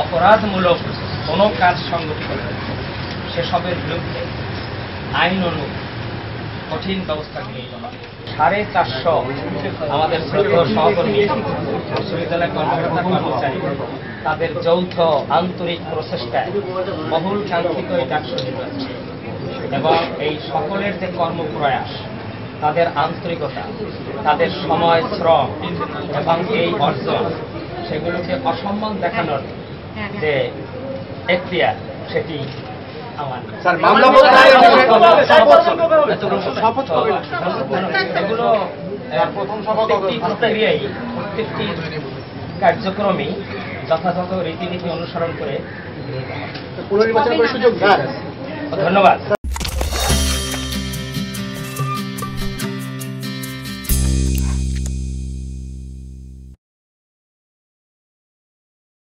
অপরাধমূলক কোনো কাজ সংগঠিত সেসবের বিরুদ্ধে আইন অনুযায়ী কঠিন ব্যবস্থা গৃহীত হবে। 450 আমাদের শ্রদ্ধেয় সহকর্মী বিশ্ববিদ্যালয় কর্মকর্তা কর্মচারী তাদের যৌথ আন্তরিক প্রচেষ্টায় বহুল কাঙ্ক্ষিত এই ডাকসু নির্বাচন এবং এই সকলের যে কর্মপ্রয়াস, তাদের আন্তরিকতা, তাদের সময়, শ্রম এবং এই অর্জন, সেগুলোকে অসম্মান দেখানোর যে এখতিয়ার, সেটি আমার। এগুলো প্রত্যেকটি কার্যক্রমই যথাযথ রীতিনীতি অনুসরণ করে। ধন্যবাদ।